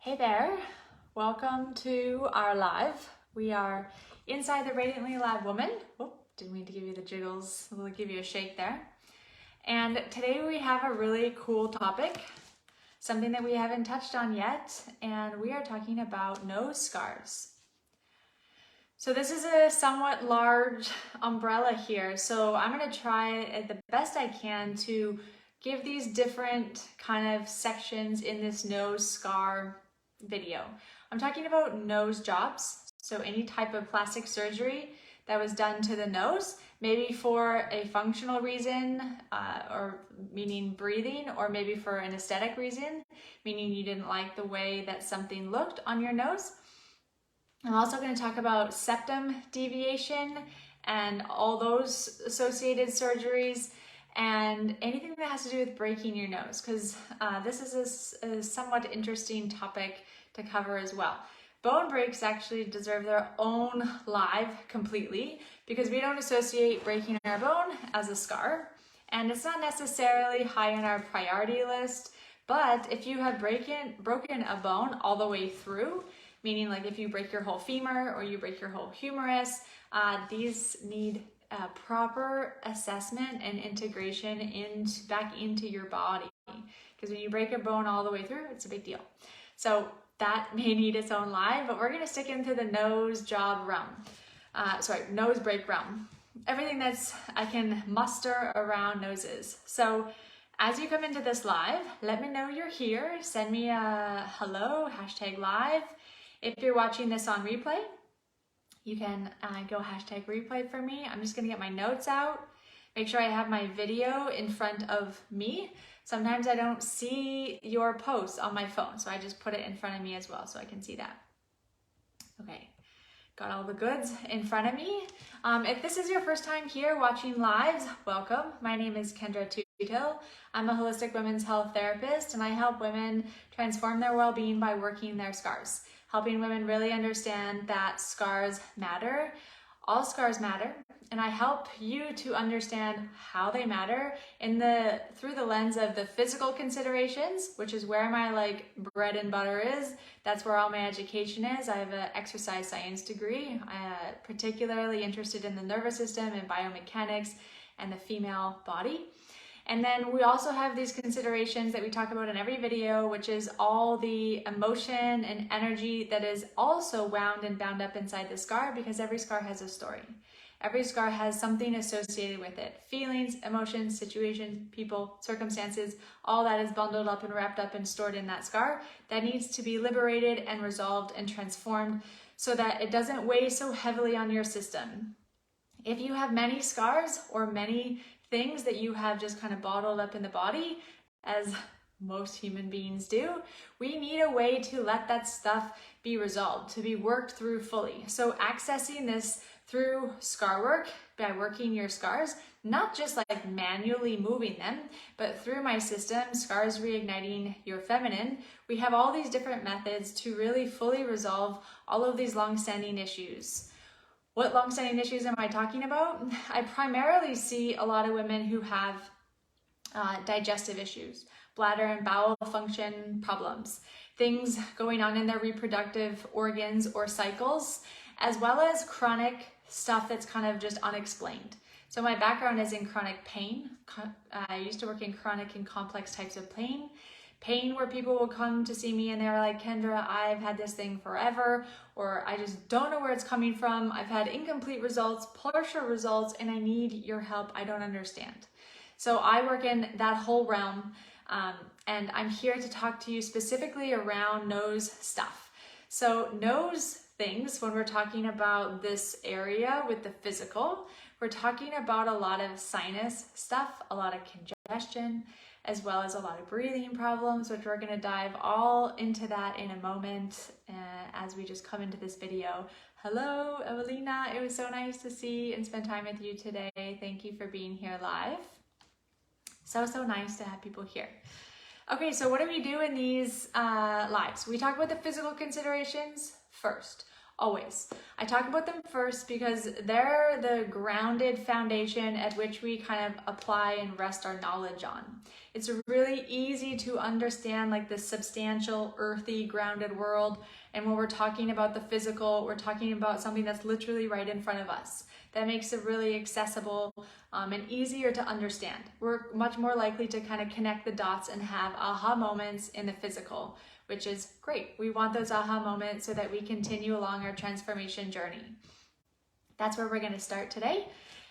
Hey there, welcome to our live. We are inside the Radiantly Alive Woman. Oh, didn't mean to give you the jiggles. We'll give you a shake there. And today we have a really cool topic, something that we haven't touched on yet, and we are talking about nose scars. So this is a somewhat large umbrella here, so I'm going to try the best I can to give these different kind of sections in this nose scar video. I'm talking about nose jobs, so any type of plastic surgery that was done to the nose, maybe for a functional reason, or meaning breathing, or maybe for an aesthetic reason, meaning you didn't like the way that something looked on your nose. I'm also going to talk about septum deviation and all those associated surgeries and anything that has to do with breaking your nose, because this is a somewhat interesting topic to cover as well. Bone breaks actually deserve their own live completely because we don't associate breaking our bone as a scar, and it's not necessarily high on our priority list. But if you have broken a bone all the way through, meaning like if you break your whole femur or you break your whole humerus, these need proper assessment and integration back into your body, because when you break a bone all the way through, it's a big deal. So that may need its own live, but we're going to stick into the nose job realm. Nose break realm. Everything that's I can muster around noses. So as you come into this live, let me know you're here. Send me a hello, #live. If you're watching this on replay, you can go #replay for me. I'm just gonna get my notes out. Make sure I have my video in front of me. Sometimes I don't see your posts on my phone, so I just put it in front of me as well so I can see that. Okay, got all the goods in front of me. If this is your first time here watching lives, welcome. My name is Kendra Tutil. I'm a holistic women's health therapist, and I help women transform their well-being by working their scars, helping women really understand that scars matter. All scars matter, and I help you to understand how they matter through the lens of the physical considerations, which is where my bread and butter is. That's where all my education is. I have an exercise science degree, particularly interested in the nervous system and biomechanics and the female body. And then we also have these considerations that we talk about in every video, which is all the emotion and energy that is also wound and bound up inside the scar, because every scar has a story. Every scar has something associated with it. Feelings, emotions, situations, people, circumstances, all that is bundled up and wrapped up and stored in that scar that needs to be liberated and resolved and transformed so that it doesn't weigh so heavily on your system. If you have many scars or many things that you have just kind of bottled up in the body, as most human beings do, we need a way to let that stuff be resolved, to be worked through fully. So accessing this through scar work, by working your scars, not just like manually moving them, but through my system, Scars Reigniting Your Feminine, we have all these different methods to really fully resolve all of these long-standing issues. What long-standing issues am I talking about? I primarily see a lot of women who have digestive issues, bladder and bowel function problems, things going on in their reproductive organs or cycles, as well as chronic stuff that's kind of just unexplained. So my background is in chronic pain. I used to work in chronic and complex types of pain. Pain where people will come to see me and they're like, Kendra, I've had this thing forever, or I just don't know where it's coming from. I've had incomplete results, partial results, and I need your help. I don't understand. So I work in that whole realm, and I'm here to talk to you specifically around nose stuff. So nose things, when we're talking about this area with the physical, we're talking about a lot of sinus stuff, a lot of congestion, as well as a lot of breathing problems, which we're going to dive all into that in a moment as we just come into this video. Hello, Evelina. It was so nice to see and spend time with you today. Thank you for being here live. So nice to have people here. Okay, so what do we do in these lives? We talk about the physical considerations first. always. I talk about them first because they're the grounded foundation at which we kind of apply and rest our knowledge on. It's really easy to understand like the substantial, earthy, grounded world. And when we're talking about the physical, we're talking about something that's literally right in front of us. That makes it really accessible and easier to understand. We're much more likely to kind of connect the dots and have aha moments in the physical, which is great. We want those aha moments so that we continue along our transformation journey. That's where we're going to start today.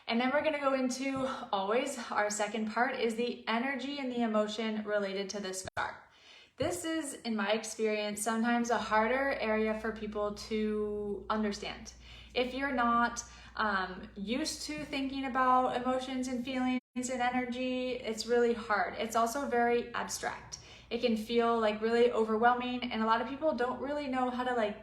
And then we're going to go into always our second part is the energy and the emotion related to the scar. This is, in my experience, sometimes a harder area for people to understand. If you're not used to thinking about emotions and feelings and energy, it's really hard. It's also very abstract. It can feel like really overwhelming, and a lot of people don't really know how to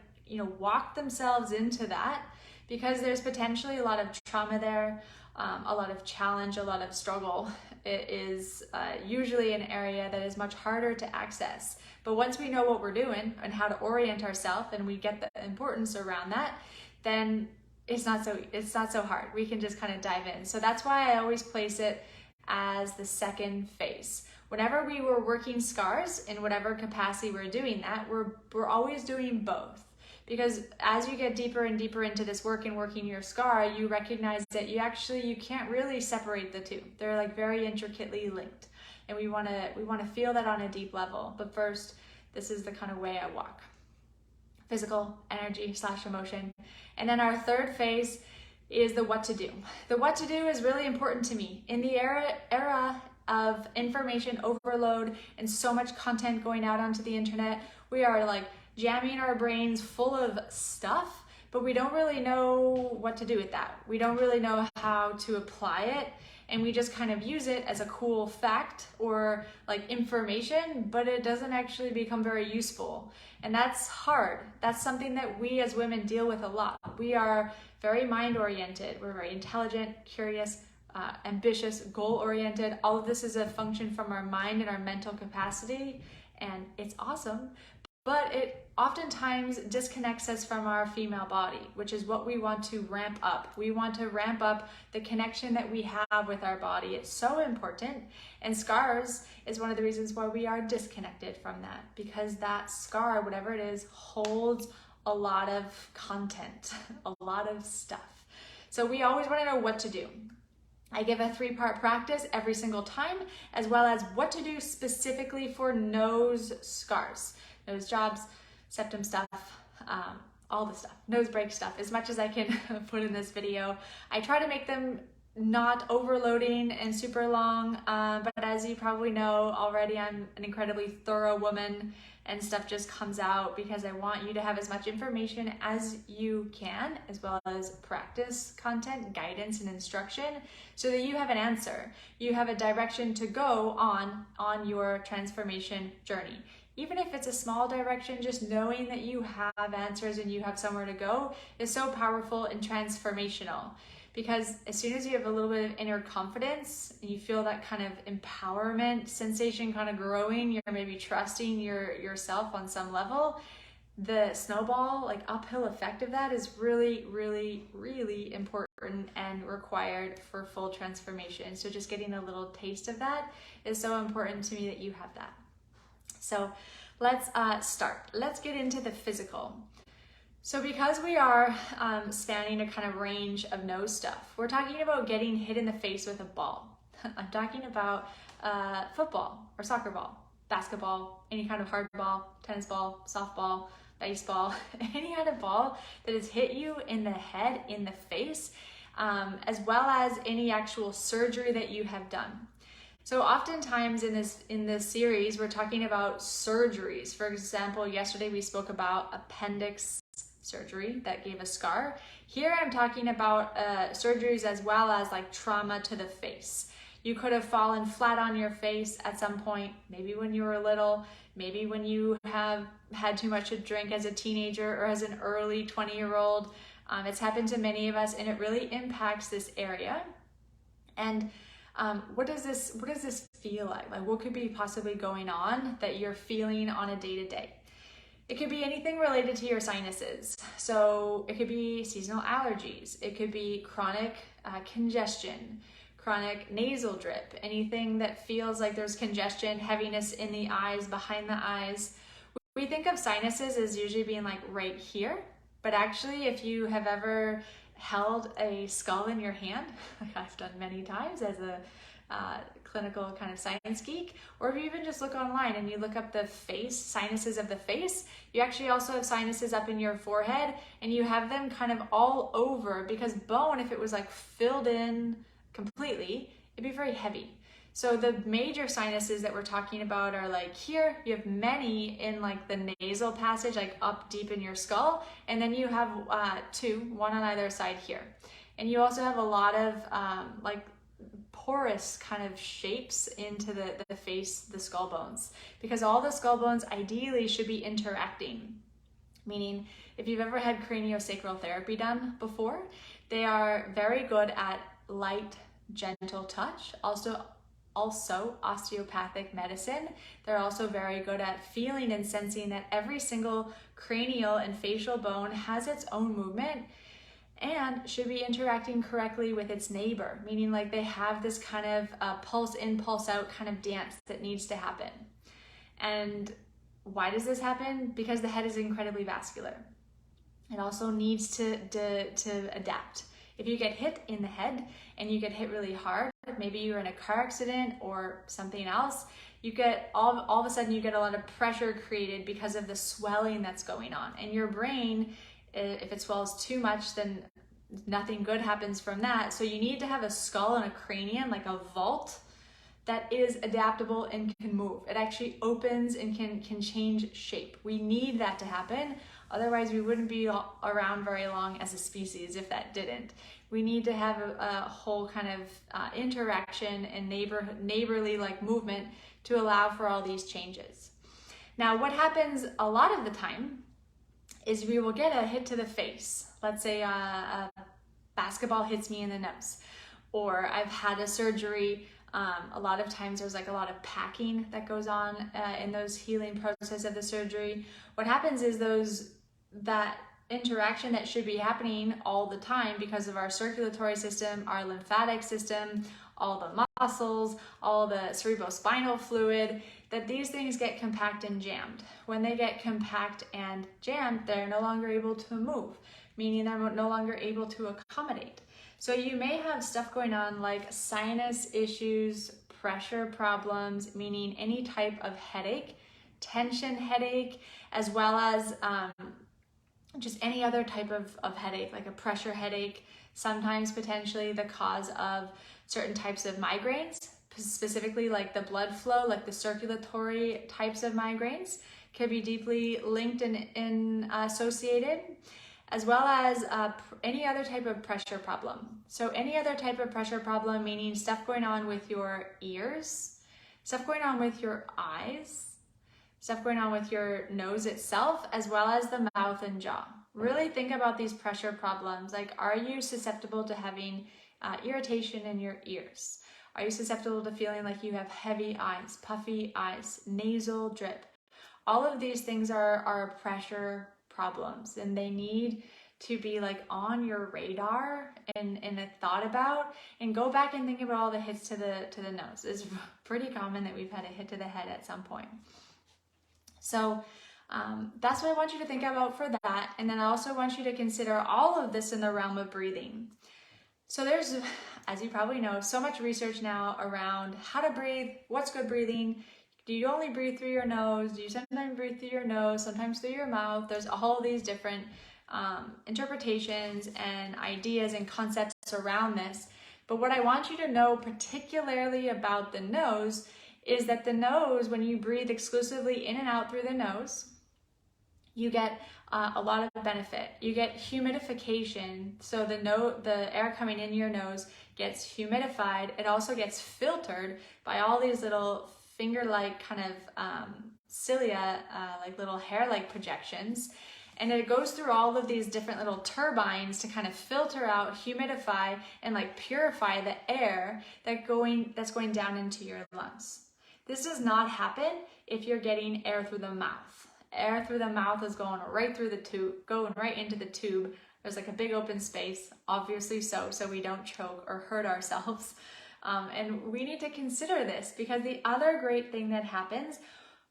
walk themselves into that because there's potentially a lot of trauma there, a lot of challenge, a lot of struggle. It is usually an area that is much harder to access. But once we know what we're doing and how to orient ourselves and we get the importance around that, then it's not so hard. We can just kind of dive in. So that's why I always place it as the second phase. Whenever we were working scars in whatever capacity we're doing that, we're always doing both. Because as you get deeper and deeper into this work and working your scar, you recognize that you can't really separate the two. They're like very intricately linked. And we want to feel that on a deep level. But first, this is the kind of way I walk. Physical, energy / emotion. And then our third phase is the what to do. The what to do is really important to me. In the era of information overload and so much content going out onto the internet, we are like jamming our brains full of stuff, but we don't really know what to do with that. We don't really know how to apply it, and we just kind of use it as a cool fact or like information, but it doesn't actually become very useful. And that's hard. That's something that we as women deal with a lot. We are very mind-oriented. We're very intelligent, curious, ambitious, goal-oriented. All of this is a function from our mind and our mental capacity, and it's awesome. But it oftentimes disconnects us from our female body, which is what we want to ramp up. We want to ramp up the connection that we have with our body. It's so important. And scars is one of the reasons why we are disconnected from that, because that scar, whatever it is, holds a lot of content, a lot of stuff. So we always want to know what to do. I give a 3-part practice every single time, as well as what to do specifically for nose scars. Nose jobs, septum stuff, all the stuff, nose break stuff, as much as I can put in this video. I try to make them not overloading and super long, but as you probably know already, I'm an incredibly thorough woman and stuff just comes out because I want you to have as much information as you can, as well as practice content, guidance, and instruction, so that you have an answer. You have a direction to go on your transformation journey. Even if it's a small direction, just knowing that you have answers and you have somewhere to go is so powerful and transformational. Because as soon as you have a little bit of inner confidence and you feel that kind of empowerment sensation kind of growing, you're maybe trusting yourself on some level, the snowball, like uphill effect of that is really, really, really important and required for full transformation. So just getting a little taste of that is so important to me that you have that. So let's start. Let's get into the physical. So because we are spanning a kind of range of nose stuff, we're talking about getting hit in the face with a ball. I'm talking about football or soccer ball, basketball, any kind of hard ball, tennis ball, softball, baseball, any kind of ball that has hit you in the head, in the face, as well as any actual surgery that you have done. So oftentimes in this series, we're talking about surgeries. For example, yesterday we spoke about appendix surgery that gave a scar. Here I'm talking about surgeries as well as like trauma to the face. You could have fallen flat on your face at some point, maybe when you were little, maybe when you have had too much to drink as a teenager or as an early 20-year-old. It's happened to many of us, and it really impacts this area. And what does this feel like? Like what could be possibly going on that you're feeling on a day-to-day? It could be anything related to your sinuses. So it could be seasonal allergies. It could be chronic congestion, chronic nasal drip, anything that feels like there's congestion, heaviness in the eyes, behind the eyes. We think of sinuses as usually being like right here, but actually if you have ever held a skull in your hand, like I've done many times as a clinical kind of science geek, or if you even just look online and you look up the face, sinuses of the face, you actually also have sinuses up in your forehead, and you have them kind of all over, because bone, if it was like filled in completely, it'd be very heavy. So the major sinuses that we're talking about are like here, you have many in like the nasal passage, like up deep in your skull, and then you have two, one on either side here. And you also have a lot of like porous kind of shapes into the face, the skull bones, because all the skull bones ideally should be interacting. Meaning, if you've ever had craniosacral therapy done before, they are very good at light, gentle touch. Also osteopathic medicine, they're also very good at feeling and sensing that every single cranial and facial bone has its own movement and should be interacting correctly with its neighbor, meaning like they have this kind of pulse in, pulse out kind of dance that needs to happen. And why does this happen? Because the head is incredibly vascular. It also needs to adapt. If you get hit in the head and you get hit really hard, maybe you're in a car accident or something else, you get all of a sudden you get a lot of pressure created because of the swelling that's going on. And your brain, if it swells too much, then nothing good happens from that. So you need to have a skull and a cranium, like a vault, that is adaptable and can move. It actually opens and can change shape. We need that to happen. Otherwise, we wouldn't be around very long as a species if that didn't. We need to have a whole kind of interaction and neighborly like movement to allow for all these changes. Now, what happens a lot of the time is we will get a hit to the face. Let's say a basketball hits me in the nose, or I've had a surgery. A lot of times there's like a lot of packing that goes on in those healing process of the surgery. What happens is that interaction that should be happening all the time because of our circulatory system, our lymphatic system, all the muscles, all the cerebrospinal fluid, that these things get compact and jammed. When they get compact and jammed, they're no longer able to move, meaning they're no longer able to accommodate. So you may have stuff going on like sinus issues, pressure problems, meaning any type of headache, tension headache, as well as just any other type of headache, like a pressure headache, sometimes potentially the cause of certain types of migraines, specifically like the blood flow, like the circulatory types of migraines can be deeply linked and associated, as well as any other type of pressure problem. So any other type of pressure problem, meaning stuff going on with your ears, stuff going on with your eyes, stuff going on with your nose itself, as well as the mouth and jaw. Really think about these pressure problems. Like, are you susceptible to having irritation in your ears? Are you susceptible to feeling like you have heavy eyes, puffy eyes, nasal drip? All of these things are pressure problems, and they need to be like on your radar and thought about, and go back and think about all the hits to the nose. It's pretty common that we've had a hit to the head at some point. So that's what I want you to think about for that. And then I also want you to consider all of this in the realm of breathing. So there's, as you probably know, so much research now around how to breathe, what's good breathing. Do you only breathe through your nose? Do you sometimes breathe through your nose, sometimes through your mouth? There's all these different interpretations and ideas and concepts around this. But what I want you to know particularly about the nose is that the nose, when you breathe exclusively in and out through the nose, you get a lot of benefit. You get humidification, so the air coming in your nose gets humidified. It also gets filtered by all these little finger-like kind of cilia, like little hair-like projections. And it goes through all of these different little turbines to kind of filter out, humidify, and like purify the air that's going down into your lungs. This does not happen if you're getting air through the mouth. air through the mouth is going right through the tube, going right into the tube. There's like a big open space, obviously so we don't choke or hurt ourselves. And we need to consider this, because the other great thing that happens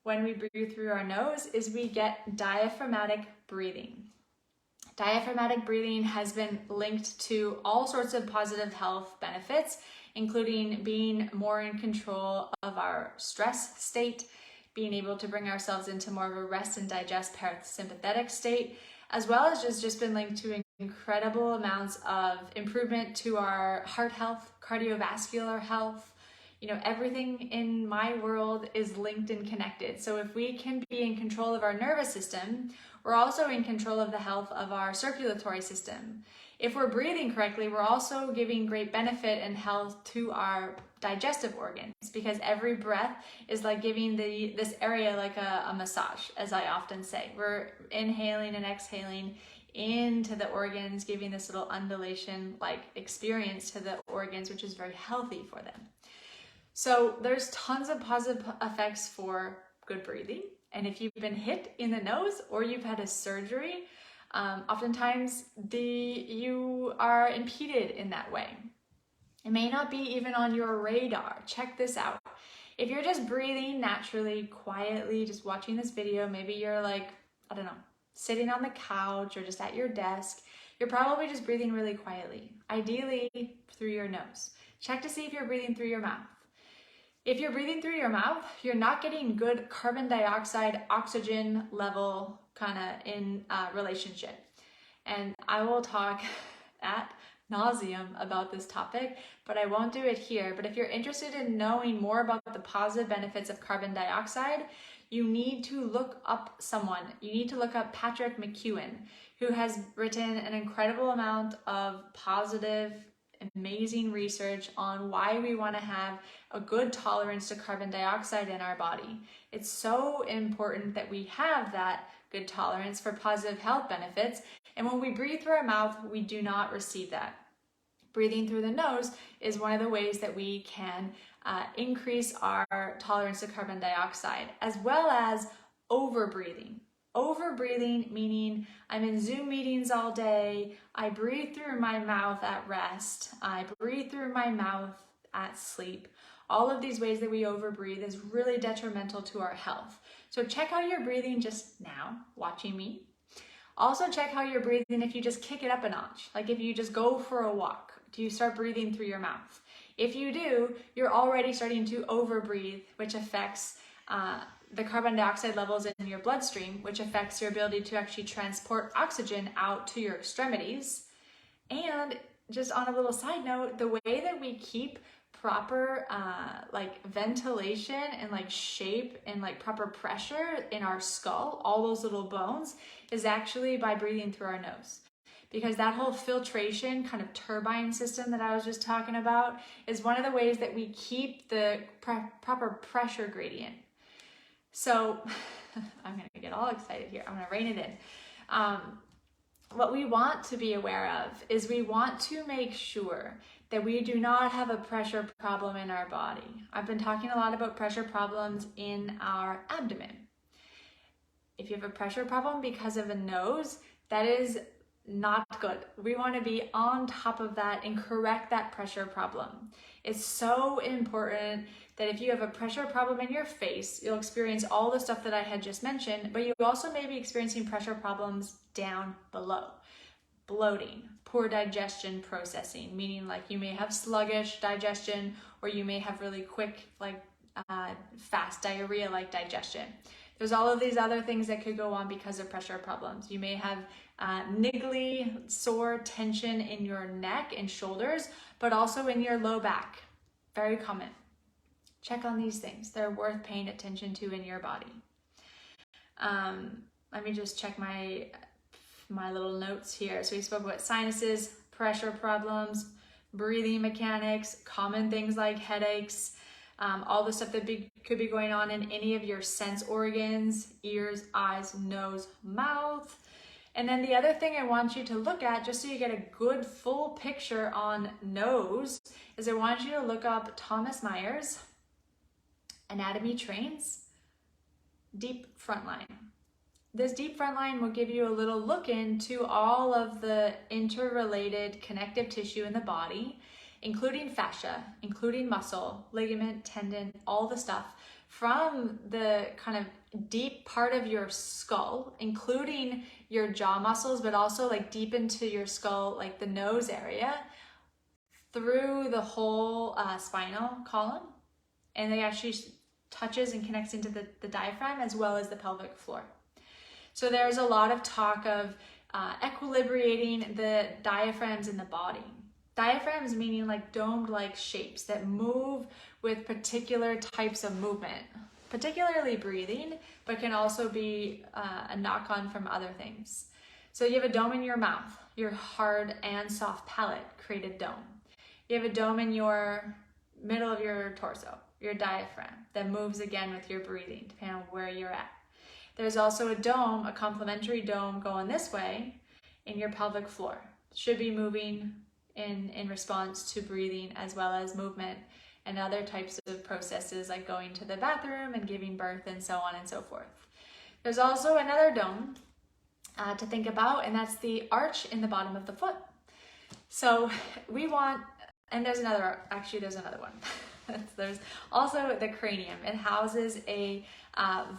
when we breathe through our nose is we get diaphragmatic breathing. Diaphragmatic breathing has been linked to all sorts of positive health benefits, including being more in control of our stress state, being able to bring ourselves into more of a rest and digest parasympathetic state, as well as just been linked to incredible amounts of improvement to our heart health, cardiovascular health. You know, everything in my world is linked and connected. So if we can be in control of our nervous system, we're also in control of the health of our circulatory system. If we're breathing correctly, we're also giving great benefit and health to our digestive organs, because every breath is like giving this area like a massage, as I often say. We're inhaling and exhaling into the organs, giving this little undulation like experience to the organs, which is very healthy for them. So there's tons of positive effects for good breathing. And if you've been hit in the nose or you've had a surgery, oftentimes you are impeded in that way. It may not be even on your radar. Check this out. If you're just breathing naturally, quietly, just watching this video, maybe you're like, I don't know, sitting on the couch or just at your desk, you're probably just breathing really quietly, ideally through your nose. Check to see if you're breathing through your mouth. If you're breathing through your mouth, you're not getting good carbon dioxide oxygen level kind of in relationship. And I will talk ad nauseum about this topic, but I won't do it here. But if you're interested in knowing more about the positive benefits of carbon dioxide, you need to look up someone. You need to look up Patrick McEwen, who has written an incredible amount of positive, amazing research on why we want to have a good tolerance to carbon dioxide in our body. It's so important that we have that good tolerance for positive health benefits. And when we breathe through our mouth, we do not receive that. Breathing through the nose is one of the ways that we can increase our tolerance to carbon dioxide, as well as overbreathing. Overbreathing meaning I'm in Zoom meetings all day, I breathe through my mouth at rest, I breathe through my mouth at sleep. All of these ways that we overbreathe is really detrimental to our health. So check how you're breathing just now, watching me. Also check how you're breathing if you just kick it up a notch. Like if you just go for a walk, do you start breathing through your mouth? If you do, you're already starting to overbreathe, which affects the carbon dioxide levels in your bloodstream, which affects your ability to actually transport oxygen out to your extremities. And just on a little side note, the way that we keep proper like ventilation and like shape and like proper pressure in our skull, all those little bones, is actually by breathing through our nose. Because that whole filtration kind of turbine system that I was just talking about is one of the ways that we keep the proper pressure gradient. So I'm going to get all excited here. I'm going to rein it in. What we want to be aware of is we want to make sure that we do not have a pressure problem in our body. I've been talking a lot about pressure problems in our abdomen. If you have a pressure problem because of a nose, that is not good. We want to be on top of that and correct that pressure problem. It's so important that if you have a pressure problem in your face, you'll experience all the stuff that I had just mentioned, but you also may be experiencing pressure problems down below. Bloating, poor digestion processing, meaning like you may have sluggish digestion, or you may have really quick, like fast diarrhea-like digestion. There's all of these other things that could go on because of pressure problems. You may have niggly, sore tension in your neck and shoulders, but also in your low back. Very common. Check on these things. They're worth paying attention to in your body. Let me just check my little notes here. So we spoke about sinuses, pressure problems, breathing mechanics, common things like headaches, all the stuff that could be going on in any of your sense organs, ears, eyes, nose, mouth. And then the other thing I want you to look at, just so you get a good full picture on nose, is I want you to look up Thomas Myers, Anatomy Trains, Deep Frontline. this deep front line will give you a little look into all of the interrelated connective tissue in the body, including fascia, including muscle, ligament, tendon, all the stuff from the kind of deep part of your skull, including your jaw muscles, but also like deep into your skull, like the nose area, through the whole spinal column. And they actually touches and connects into the diaphragm as well as the pelvic floor. So there's a lot of talk of equilibrating the diaphragms in the body. Diaphragms meaning like domed-like shapes that move with particular types of movement, particularly breathing, but can also be a knock-on from other things. So you have a dome in your mouth, your hard and soft palate create a dome. You have a dome in your middle of your torso, your diaphragm, that moves again with your breathing, depending on where you're at. There's also a dome, a complementary dome going this way in your pelvic floor. Should be moving in response to breathing as well as movement and other types of processes like going to the bathroom and giving birth and so on and so forth. There's also another dome to think about, and that's the arch in the bottom of the foot. So we want, and there's another one. There's also the cranium. It houses a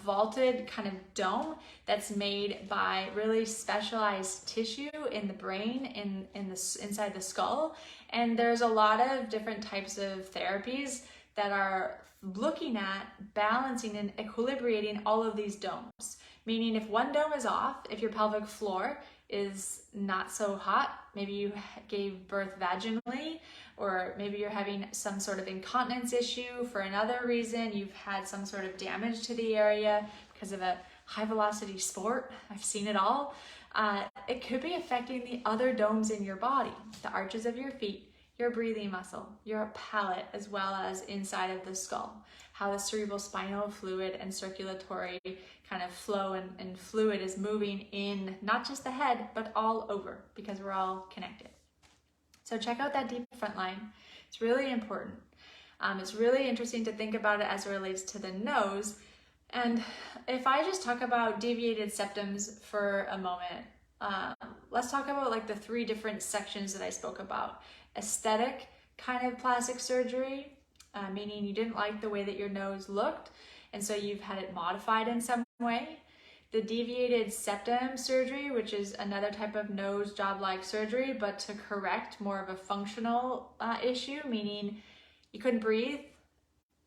vaulted kind of dome that's made by really specialized tissue in the brain, inside the skull. And there's a lot of different types of therapies that are looking at balancing and equilibrating all of these domes. Meaning if one dome is off, if your pelvic floor is not so hot, maybe you gave birth vaginally, or maybe you're having some sort of incontinence issue for another reason, you've had some sort of damage to the area because of a high velocity sport, I've seen it all, it could be affecting the other domes in your body, the arches of your feet, your breathing muscle, your palate, as well as inside of the skull, how the cerebral spinal fluid and circulatory kind of flow and fluid is moving in not just the head, but all over, because we're all connected. So check out that deep front line. It's really important. It's really interesting to think about it as it relates to the nose. And if I just talk about deviated septums for a moment, let's talk about like the 3 different sections that I spoke about. Aesthetic kind of plastic surgery, meaning you didn't like the way that your nose looked, and so you've had it modified in some way. The deviated septum surgery, which is another type of nose job-like surgery, but to correct more of a functional issue, meaning you couldn't breathe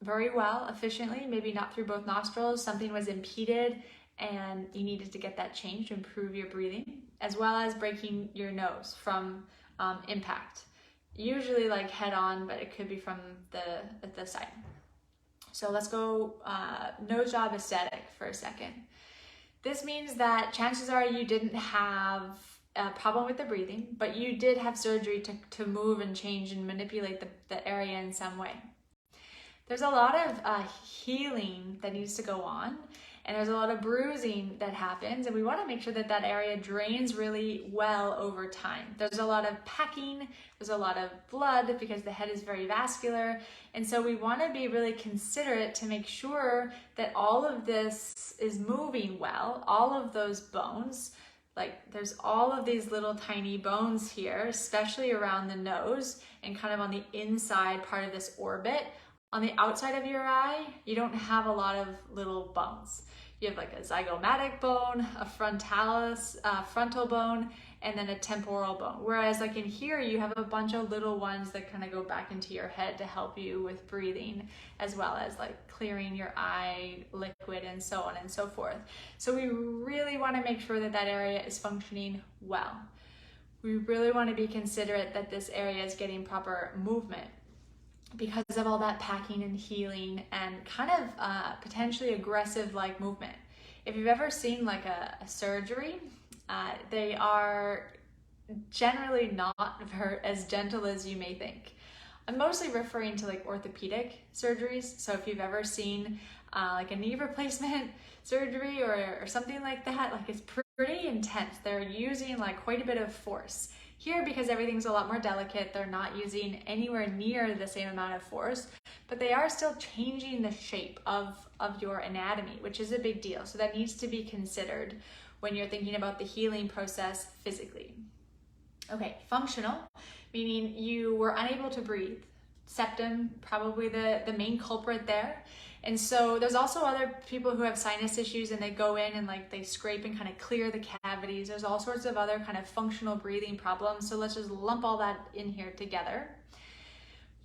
very well, efficiently, maybe not through both nostrils, something was impeded and you needed to get that changed to improve your breathing, as well as breaking your nose from impact. Usually like head on, but it could be from the side. So let's go nose job aesthetic for a second. This means that chances are you didn't have a problem with the breathing, but you did have surgery to move and change and manipulate the area in some way. There's a lot of healing that needs to go on, and there's a lot of bruising that happens, and we want to make sure that that area drains really well over time. There's a lot of packing, there's a lot of blood because the head is very vascular, and so we want to be really considerate to make sure that all of this is moving well, all of those bones. Like there's all of these little tiny bones here, especially around the nose and kind of on the inside part of this orbit. On the outside of your eye, you don't have a lot of little bones. You have like a zygomatic bone, a frontal bone, and then a temporal bone. Whereas like in here, you have a bunch of little ones that kind of go back into your head to help you with breathing, as well as like clearing your eye liquid and so on and so forth. So we really want to make sure that that area is functioning well. We really want to be considerate that this area is getting proper movement, because of all that packing and healing and kind of potentially aggressive like movement. If you've ever seen like a surgery, they are generally not as gentle as you may think. I'm mostly referring to like orthopedic surgeries. So if you've ever seen like a knee replacement surgery or something like that, like it's pretty intense. They're using like quite a bit of force. Here, because everything's a lot more delicate, they're not using anywhere near the same amount of force, but they are still changing the shape of your anatomy, which is a big deal. So that needs to be considered when you're thinking about the healing process physically. Okay, functional, meaning you were unable to breathe. Septum, probably the main culprit there. And so there's also other people who have sinus issues and they go in and like they scrape and kind of clear the cavities. There's all sorts of other kind of functional breathing problems. So let's just lump all that in here together.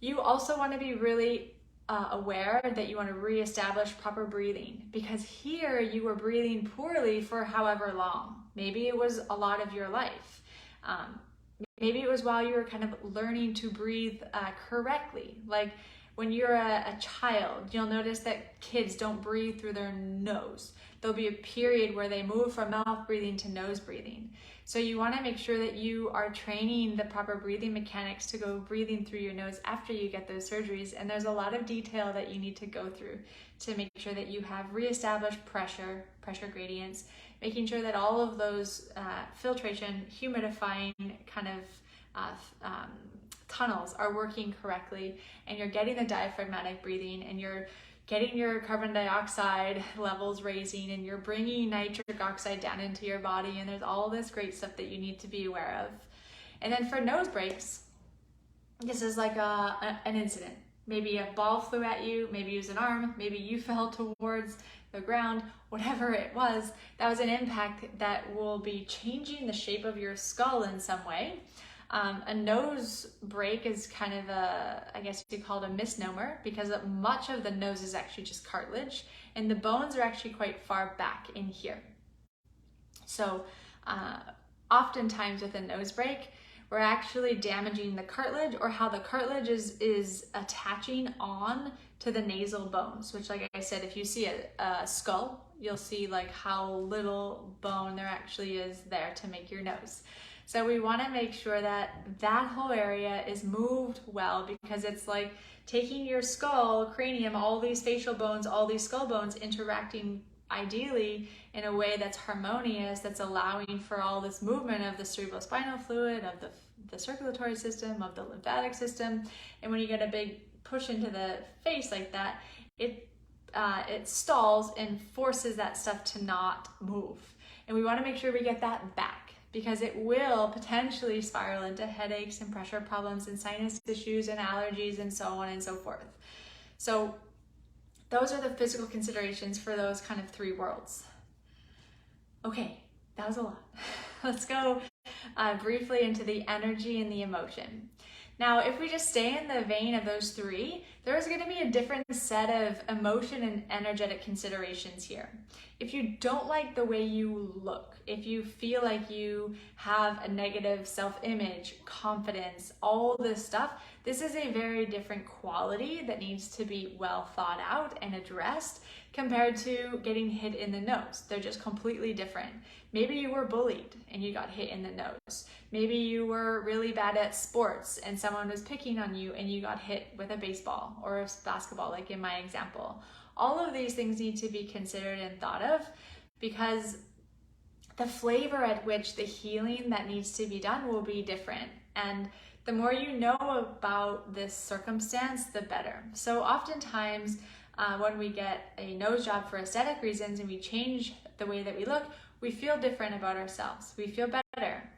You also want to be really aware that you want to reestablish proper breathing, because here you were breathing poorly for however long. Maybe it was a lot of your life. Maybe it was while you were kind of learning to breathe correctly. Like when you're a child, you'll notice that kids don't breathe through their nose. There'll be a period where they move from mouth breathing to nose breathing. So you want to make sure that you are training the proper breathing mechanics to go breathing through your nose after you get those surgeries. And there's a lot of detail that you need to go through to make sure that you have reestablished pressure gradients, making sure that all of those filtration, humidifying kind of tunnels are working correctly, and you're getting the diaphragmatic breathing, and you're getting your carbon dioxide levels raising, and you're bringing nitric oxide down into your body, and there's all this great stuff that you need to be aware of. And then for nose breaks, this is like an incident. Maybe a ball flew at you, maybe it was an arm, maybe you fell towards the ground, whatever it was, that was an impact that will be changing the shape of your skull in some way. A nose break is kind of I guess you could call it a misnomer, because much of the nose is actually just cartilage, and the bones are actually quite far back in here. So oftentimes with a nose break, we're actually damaging the cartilage, or how the cartilage is attaching on to the nasal bones, which, like I said, if you see a skull, you'll see like how little bone there actually is there to make your nose. So we want to make sure that that whole area is moved well, because it's like taking your skull, cranium, all these facial bones, all these skull bones interacting ideally in a way that's harmonious, that's allowing for all this movement of the cerebrospinal fluid, of the circulatory system, of the lymphatic system. And when you get a big push into the face like that, it stalls and forces that stuff to not move. And we want to make sure we get that back, because it will potentially spiral into headaches and pressure problems and sinus issues and allergies and so on and so forth. So those are the physical considerations for those kind of three worlds. Okay, that was a lot. Let's go briefly into the energy and the emotion. Now, if we just stay in the vein of those three, there's going to be a different set of emotion and energetic considerations here. If you don't like the way you look, if you feel like you have a negative self-image, confidence, all this stuff, this is a very different quality that needs to be well thought out and addressed compared to getting hit in the nose. They're just completely different. Maybe you were bullied and you got hit in the nose. Maybe you were really bad at sports and someone was picking on you and you got hit with a baseball or a basketball, like in my example. All of these things need to be considered and thought of, because the flavor at which the healing that needs to be done will be different. And the more you know about this circumstance, the better. So oftentimes when we get a nose job for aesthetic reasons and we change the way that we look, we feel different about ourselves. We feel better.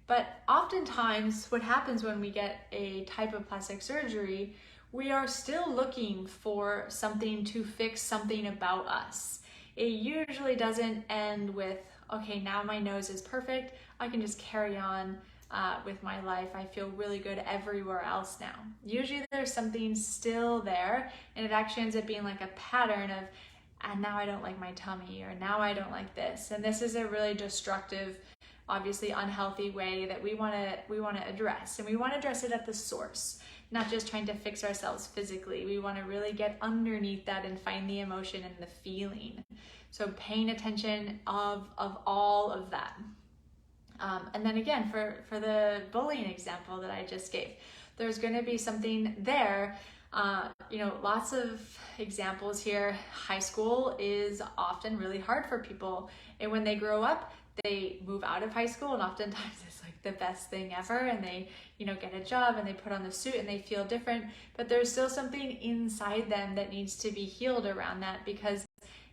But oftentimes what happens when we get a type of plastic surgery, we are still looking for something to fix something about us. It usually doesn't end with, okay, now my nose is perfect, I can just carry on with my life. I feel really good everywhere else now. Usually there's something still there, and it actually ends up being like a pattern of, and now I don't like my tummy, or now I don't like this. And this is a really destructive, obviously unhealthy way that we want to address. And we want to address it at the source, not just trying to fix ourselves physically. We want to really get underneath that and find the emotion and the feeling. So paying attention of all of that. And then again, for the bullying example that I just gave, there's going to be something there Lots of examples here. High school is often really hard for people, and when they grow up, they move out of high school, and oftentimes it's like the best thing ever, and they get a job and they put on the suit and they feel different, but there's still something inside them that needs to be healed around that, because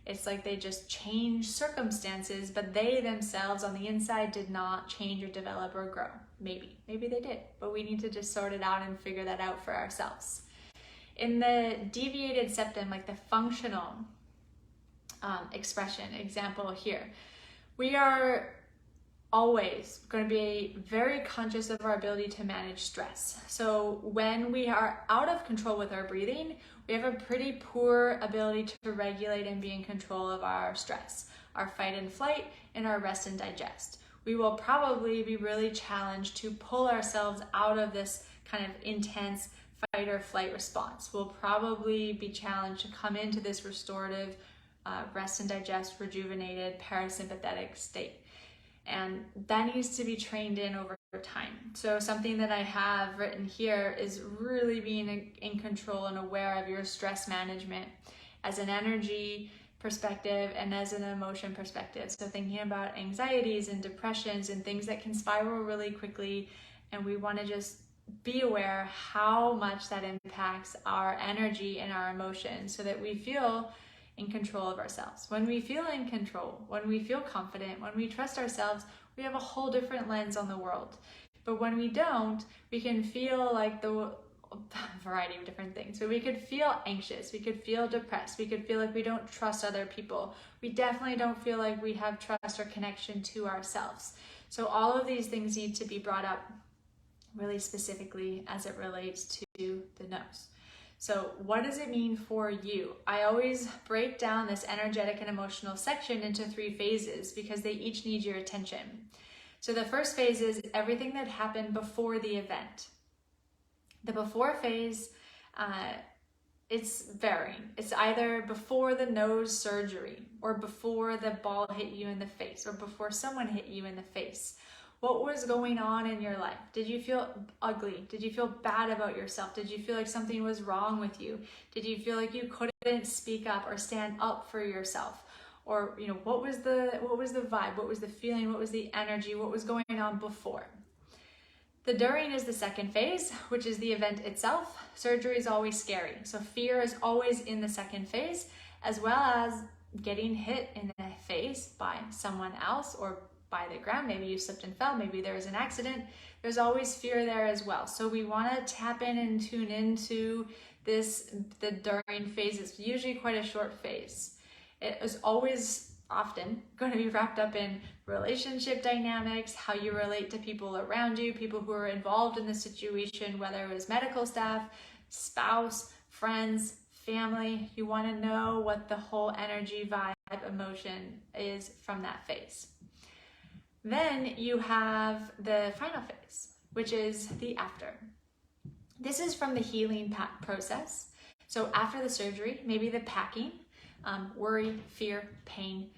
it's like they just change circumstances, but they themselves on the inside did not change or develop or grow. Maybe they did, but we need to just sort it out and figure that out for ourselves. In the deviated septum, like the functional expression example here, we are always going to be very conscious of our ability to manage stress. So when we are out of control with our breathing, we have a pretty poor ability to regulate and be in control of our stress, our fight and flight, and our rest and digest. We will probably be really challenged to pull ourselves out of this kind of intense fight or flight response. We'll probably be challenged to come into this restorative, rest and digest, rejuvenated, parasympathetic state. And that needs to be trained in over time. So something that I have written here is really being in control and aware of your stress management as an energy perspective and as an emotion perspective. So thinking about anxieties and depressions and things that can spiral really quickly, and we want to just be aware how much that impacts our energy and our emotions, so that we feel in control of ourselves. When we feel in control, when we feel confident, when we trust ourselves, we have a whole different lens on the world. But when we don't, we can feel like a variety of different things. So we could feel anxious, we could feel depressed, we could feel like we don't trust other people. We definitely don't feel like we have trust or connection to ourselves. So all of these things need to be brought up really specifically as it relates to the nose. So what does it mean for you? I always break down this energetic and emotional section into 3 phases because they each need your attention. So the first phase is everything that happened before the event. The before phase, it's varying. It's either before the nose surgery, or before the ball hit you in the face, or before someone hit you in the face. What was going on in your life? Did you feel ugly? Did you feel bad about yourself? Did you feel like something was wrong with you? Did you feel like you couldn't speak up or stand up for yourself? Or, what was the vibe? What was the feeling? What was the energy? What was going on before? The during is the second phase, which is the event itself. Surgery is always scary. So fear is always in the second phase, as well as getting hit in the face by someone else or by the ground. Maybe you slipped and fell, maybe there was an accident. There's always fear there as well. So we want to tap in and tune into the during phase. It's usually quite a short phase. It is always often going to be wrapped up in relationship dynamics, how you relate to people around you, people who are involved in the situation, whether it was medical staff, spouse, friends, family. You want to know what the whole energy, vibe, emotion is from that phase. Then you have the final phase, which is the after. This is from the healing process. So after the surgery, maybe the packing, worry, fear, pain,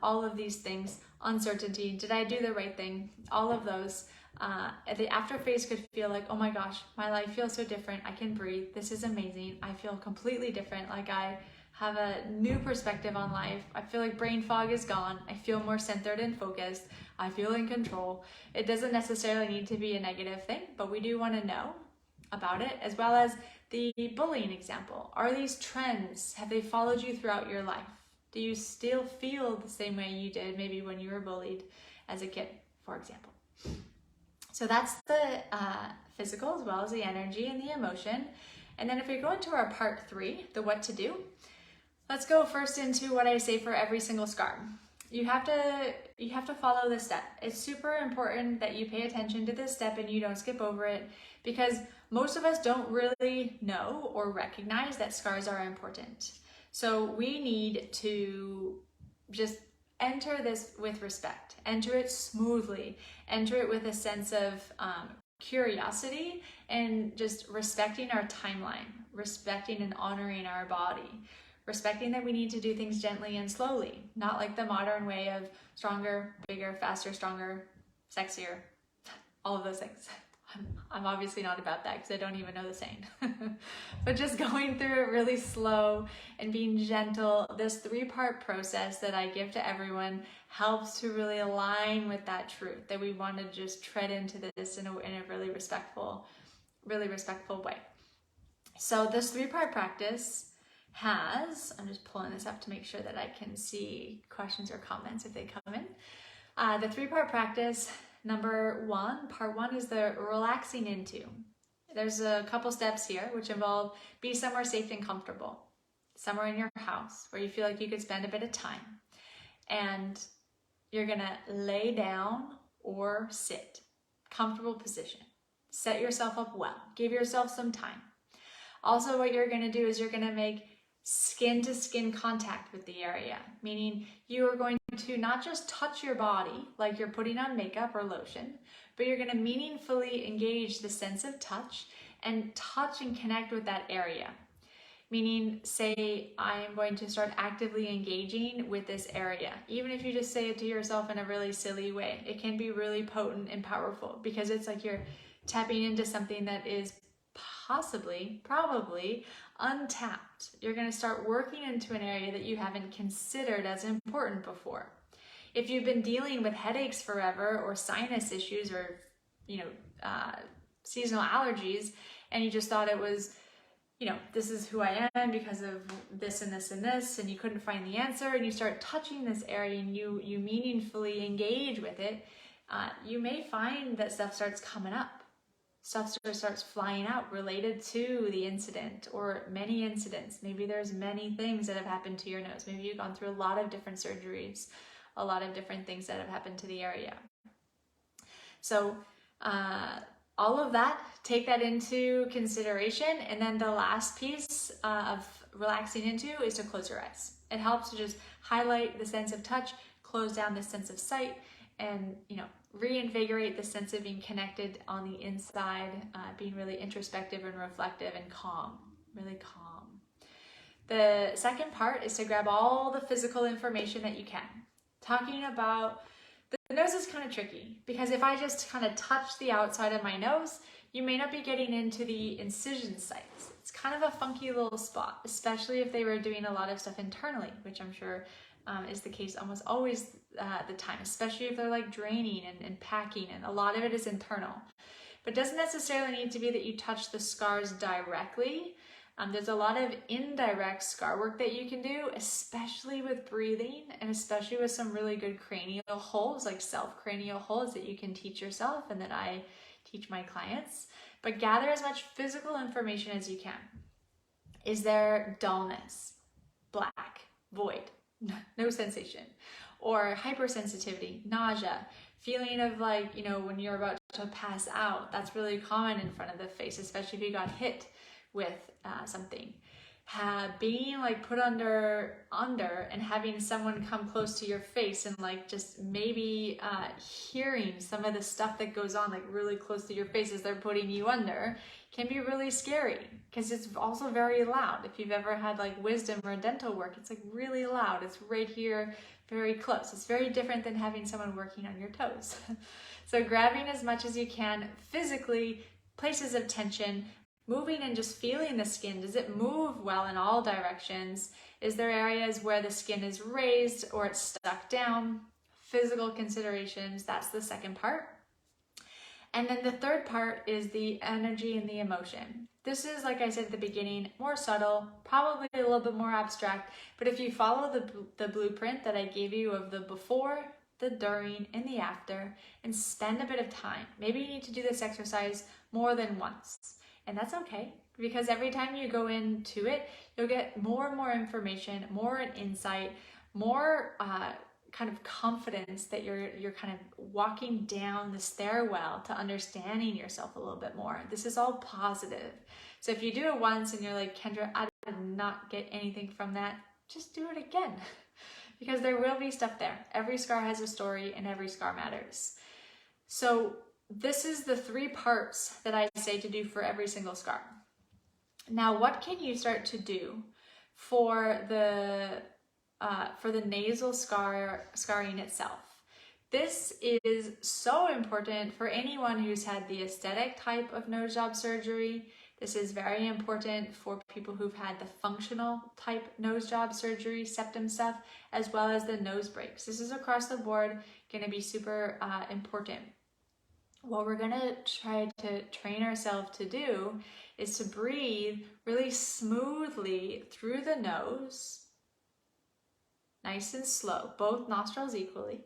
all of these things, uncertainty, did I do the right thing? All of those. The after phase could feel like, oh my gosh, my life feels so different. I can breathe. This is amazing. I feel completely different. Like I have a new perspective on life. I feel like brain fog is gone. I feel more centered and focused. I feel in control. It doesn't necessarily need to be a negative thing, but we do want to know about it, as well as the bullying example. Are these trends, have they followed you throughout your life? Do you still feel the same way you did maybe when you were bullied as a kid, for example? So that's the physical as well as the energy and the emotion. And then if we go into our part 3, the what to do, let's go first into what I say for every single scar. You have to follow this step. It's super important that you pay attention to this step and you don't skip over it, because most of us don't really know or recognize that scars are important. So we need to just enter this with respect, enter it smoothly, enter it with a sense of curiosity and just respecting our timeline, respecting and honoring our body, respecting that we need to do things gently and slowly, not like the modern way of stronger, bigger, faster, stronger, sexier, all of those things. I'm obviously not about that because I don't even know the saying. But just going through it really slow and being gentle, this 3-part process that I give to everyone helps to really align with that truth that we want to just tread into this in a really respectful way. So this 3-part practice has, I'm just pulling this up to make sure that I can see questions or comments if they come in. The 3-part practice, part 1 is the relaxing into. There's a couple steps here which involve be somewhere safe and comfortable, somewhere in your house where you feel like you could spend a bit of time. And you're gonna lay down or sit, comfortable position. Set yourself up well, give yourself some time. Also, what you're gonna do is you're gonna make skin-to-skin contact with the area, meaning you are going to not just touch your body like you're putting on makeup or lotion, but you're going to meaningfully engage the sense of touch and touch and connect with that area. Meaning, say, I am going to start actively engaging with this area. Even if you just say it to yourself in a really silly way, it can be really potent and powerful because it's like you're tapping into something that is probably untapped. You're going to start working into an area that you haven't considered as important before. If you've been dealing with headaches forever or sinus issues or, seasonal allergies, and you just thought it was, this is who I am because of this and this and this, and you couldn't find the answer, and you start touching this area and you meaningfully engage with it, you may find that stuff starts coming up. Stuff starts flying out related to the incident or many incidents. Maybe there's many things that have happened to your nose. Maybe you've gone through a lot of different surgeries, a lot of different things that have happened to the area. So all of that, take that into consideration. And then the last piece of relaxing into is to close your eyes. It helps to just highlight the sense of touch, close down the sense of sight, and reinvigorate the sense of being connected on the inside, being really introspective and reflective and calm, really calm. The second part is to grab all the physical information that you can. Talking about the nose is kind of tricky because if I just kind of touch the outside of my nose, you may not be getting into the incision sites. It's kind of a funky little spot, especially if they were doing a lot of stuff internally, which I'm sure is the case almost always the time, especially if they're like draining and packing, and a lot of it is internal. But it doesn't necessarily need to be that you touch the scars directly. There's a lot of indirect scar work that you can do, especially with breathing and especially with some really good cranial holes, like self-cranial holes that you can teach yourself and that I teach my clients. But gather as much physical information as you can. Is there dullness, black, void, no sensation, or hypersensitivity, nausea, feeling of like, when you're about to pass out? That's really common in front of the face, especially if you got hit with something. Being like put under and having someone come close to your face and like just maybe hearing some of the stuff that goes on like really close to your face as they're putting you under can be really scary because it's also very loud. If you've ever had like wisdom or dental work, it's like really loud. It's right here, very close. It's very different than having someone working on your toes. So grabbing as much as you can physically, places of tension, moving and just feeling the skin. Does it move well in all directions? Is there areas where the skin is raised or it's stuck down? Physical considerations, that's the second part. And then the third part is the energy and the emotion. This is, like I said at the beginning, more subtle, probably a little bit more abstract, but if you follow the blueprint that I gave you of the before, the during, and the after, and spend a bit of time. Maybe you need to do this exercise more than once. And that's okay, because every time you go into it, you'll get more and more information, more insight, more kind of confidence that you're kind of walking down the stairwell to understanding yourself a little bit more. This is all positive. So if you do it once and you're like, Kendra, I did not get anything from that, just do it again, because there will be stuff there. Every scar has a story and every scar matters. So this is the 3 parts that I say to do for every single scar. Now, what can you start to do for the nasal scarring itself? This is so important for anyone who's had the aesthetic type of nose job surgery. This is very important for people who've had the functional type nose job surgery, septum stuff, as well as the nose breaks. This is across the board going to be super important. What we're going to try to train ourselves to do is to breathe really smoothly through the nose, nice and slow, both nostrils equally.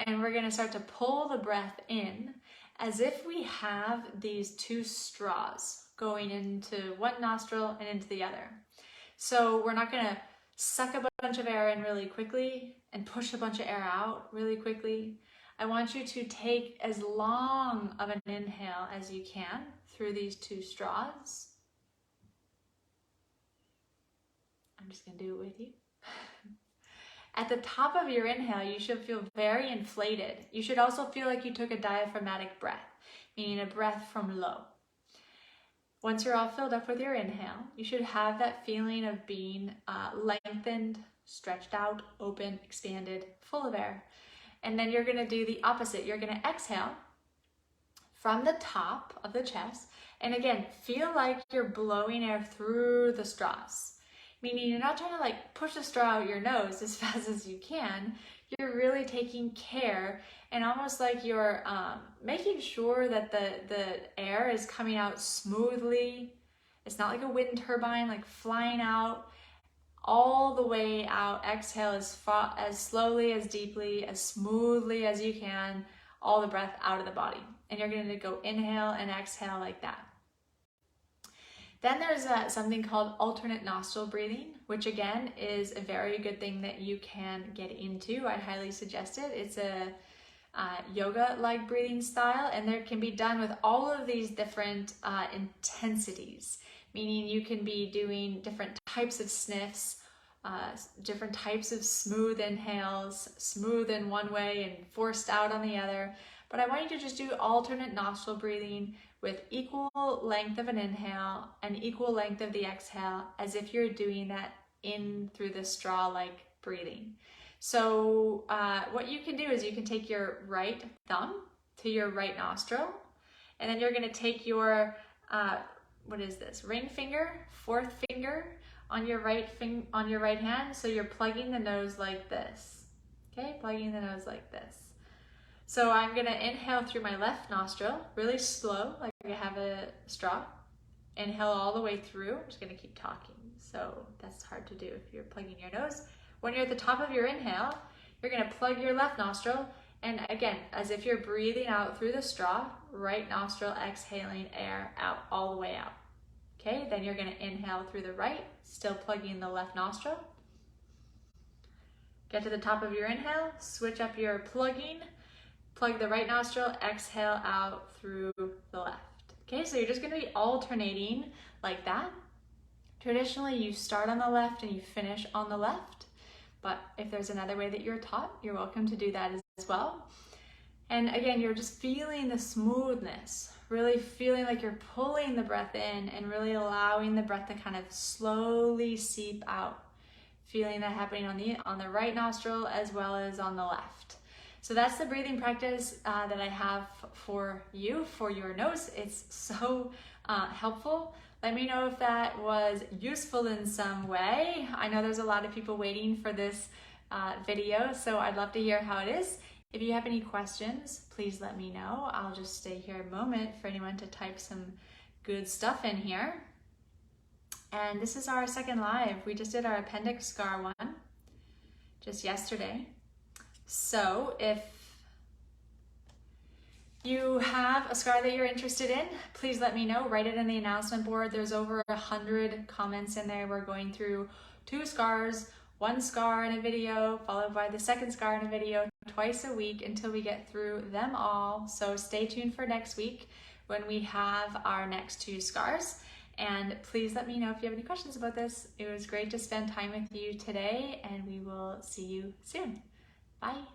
And we're going to start to pull the breath in as if we have these two straws going into one nostril and into the other. So we're not going to suck a bunch of air in really quickly and push a bunch of air out really quickly. I want you to take as long of an inhale as you can through these two straws. I'm just going to do it with you. At the top of your inhale, you should feel very inflated. You should also feel like you took a diaphragmatic breath, meaning a breath from low. Once you're all filled up with your inhale, you should have that feeling of being lengthened, stretched out, open, expanded, full of air. And then you're going to do the opposite. You're going to exhale from the top of the chest. And again, feel like you're blowing air through the straws. Meaning you're not trying to like push the straw out your nose as fast as you can. You're really taking care and almost like you're making sure that the air is coming out smoothly. It's not like a wind turbine, like flying out all the way out. Exhale as slowly, as deeply, as smoothly as you can, all the breath out of the body. And you're going to go inhale and exhale like that. Then there's something called alternate nostril breathing, which again is a very good thing that you can get into. I highly suggest it. It's a yoga-like breathing style, and there can be done with all of these different intensities, meaning you can be doing different types of sniffs, different types of smooth inhales, smooth in one way and forced out on the other. But I want you to just do alternate nostril breathing with equal length of an inhale and equal length of the exhale, as if you're doing that in through the straw-like breathing. So what you can do is you can take your right thumb to your right nostril, and then you're going to take your, ring finger, fourth finger on your right hand. So you're plugging the nose like this. Okay, plugging the nose like this. So I'm going to inhale through my left nostril, really slow, like I have a straw. Inhale all the way through. I'm just going to keep talking. So that's hard to do if you're plugging your nose. When you're at the top of your inhale, you're going to plug your left nostril. And again, as if you're breathing out through the straw, right nostril exhaling air out all the way out. Okay, then you're going to inhale through the right, still plugging the left nostril. Get to the top of your inhale, switch up your plugging. Plug the right nostril, exhale out through the left. Okay, so you're just going to be alternating like that. Traditionally, you start on the left and you finish on the left. But if there's another way that you're taught, you're welcome to do that as well. And again, you're just feeling the smoothness, really feeling like you're pulling the breath in and really allowing the breath to kind of slowly seep out. Feeling that happening on the right nostril as well as on the left. So that's the breathing practice that I have for you, for your nose. It's so helpful. Let me know if that was useful in some way. I know there's a lot of people waiting for this video, so I'd love to hear how it is. If you have any questions, please let me know. I'll just stay here a moment for anyone to type some good stuff in here. And this is our second live. We just did our appendix scar one just yesterday. So if you have a scar that you're interested in, please let me know. Write it in the announcement board. There's over 100 comments in there. We're going through 2 scars, 1 scar in a video, followed by the second scar in a video, twice a week until we get through them all. So stay tuned for next week when we have our next 2 scars. And please let me know if you have any questions about this. It was great to spend time with you today, and we will see you soon. Bye.